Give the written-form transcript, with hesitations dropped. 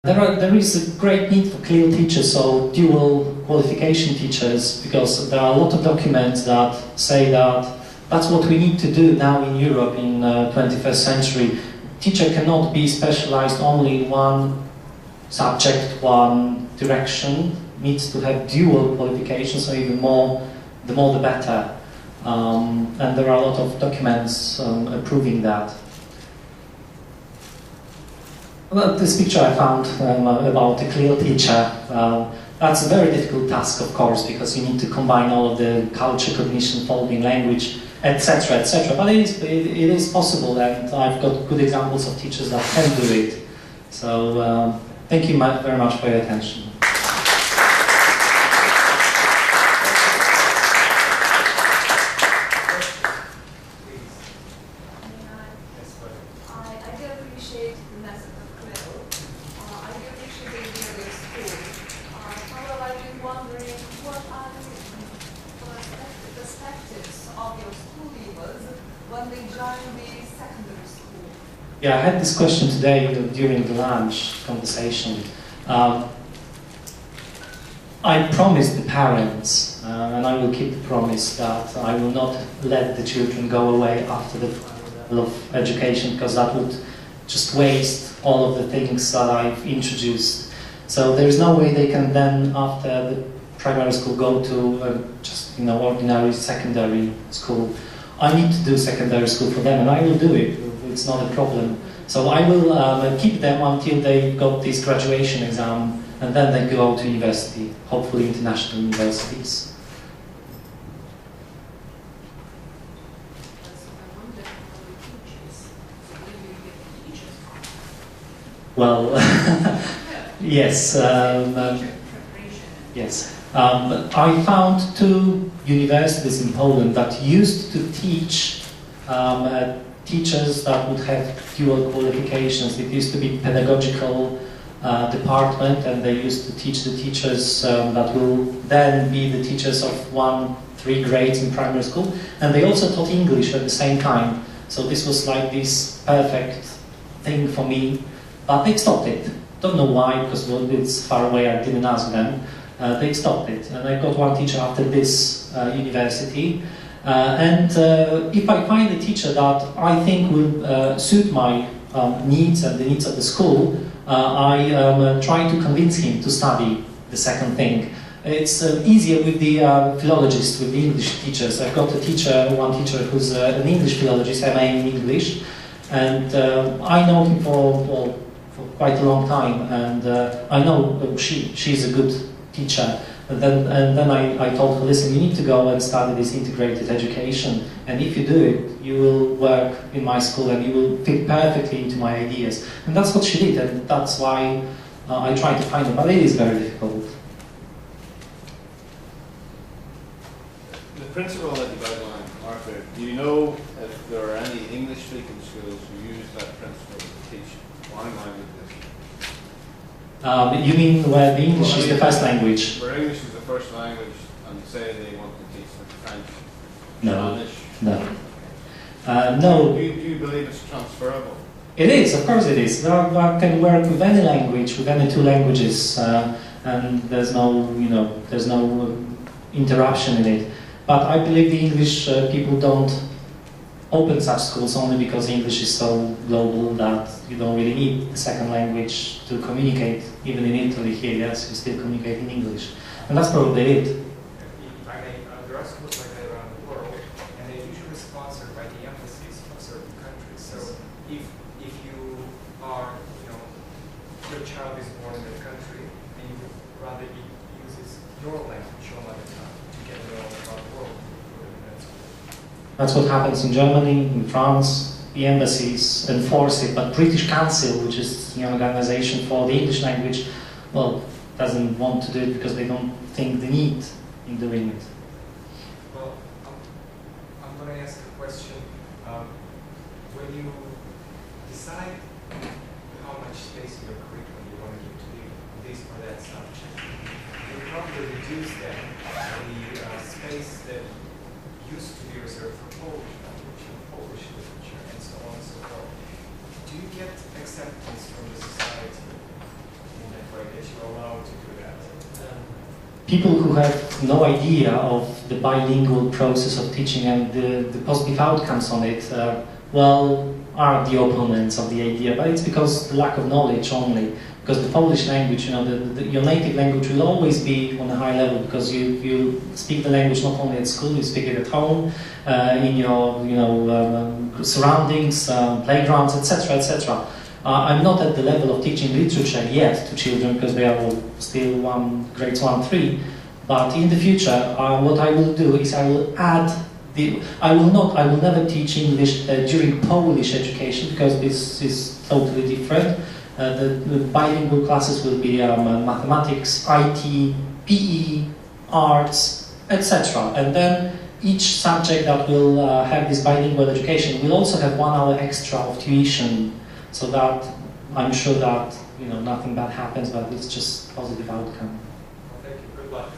There is a great need for clear teachers, so dual qualification teachers, because there are a lot of documents that say that that's what we need to do now in Europe in 21st century. Teacher cannot be specialized only in one subject, one direction, needs to have dual qualifications, so even more, the more the better. And there are a lot of documents approving that. Well, this picture I found about a clear teacher. That's a very difficult task, of course, because you need to combine all of the culture, cognition, following language, etc., etc. But it is possible, and I've got good examples of teachers that can do it. So thank you very much for your attention. Yeah, I had this question today during the lunch conversation. I promised the parents, and I will keep the promise, that I will not let the children go away after the level of education, because that would just waste all of the things that I've introduced. So there is no way they can then, after the primary school, go to just ordinary secondary school. I need to do secondary school for them, and I will do it. It's not a problem. So I will keep them until they got this graduation exam, and then they go to university, hopefully international universities. Well, yes. Yes. I found 2 universities in Poland that used to teach teachers that would have dual qualifications. It used to be pedagogical department, and they used to teach the teachers that will then be the teachers of 1-3 grades in primary school, and they also taught English at the same time. So this was like this perfect thing for me, but they stopped it. Don't know why, because it's far away, I didn't ask them. They stopped it, and I got 1 teacher after this university. And if I find a teacher that I think will suit my needs and the needs of the school, I try to convince him to study the second thing. It's easier with the philologists, with the English teachers. I've got a one teacher who's an English philologist, MA in English, and I know him for quite a long time, and I know she's a good teacher. And then I told her, listen, you need to go and study this integrated education, and if you do it, you will work in my school and you will fit perfectly into my ideas. And that's what she did, and that's why I tried to find her, but it is very difficult. The principle that you've outlined, Arthur, do you know if there are any English-speaking schools who use that principle to teach foreign languages? You mean where the English is the first language? Where English is the first language, and say they want to teach them French, Spanish? No. No. Do you believe it's transferable? It is, of course it is. I can work with any language, with any 2 languages, and there's no, there's no interruption in it. But I believe the English people don't open such schools only because English is so global that you don't really need the second language to communicate. Even in Italy here, yes, you still communicate in English. And that's probably it. If I may, there are schools like that around the world, and they're usually sponsored by the embassies of certain countries. So if you are, your child is born in that country, and you would rather he uses your language, your mother tongue, to get to know about the world. That's what happens in Germany, in France. The embassies enforce it, but British Council, which is the organization for the English language, well, doesn't want to do it because they don't think the need in doing it. Well, I'm going to ask a question. When you decide how much space in your curriculum you want to give to this or that subject, you probably reduce then the space that used to be reserved for Polish language and Polish literature and so on and so forth. Do you get acceptance from the society people who have no idea of the bilingual process of teaching and the positive outcomes on it, well, are the opponents of the idea, but it's because the lack of knowledge only. Because the Polish language, you know, your native language will always be on a high level, because you speak the language not only at school, you speak it at home, in your, you know, surroundings, playgrounds, etc., etc. I'm not at the level of teaching literature yet to children, because they are all still grades 1-3. But in the future, what I will do is I will add I will never teach English during Polish education, because this is totally different. The bilingual classes will be mathematics, IT, PE, arts, etc. And then each subject that will have this bilingual education will also have 1 hour extra of tuition, so that I'm sure that, you know, nothing bad happens, but it's just positive outcome. Well, thank you. Good luck.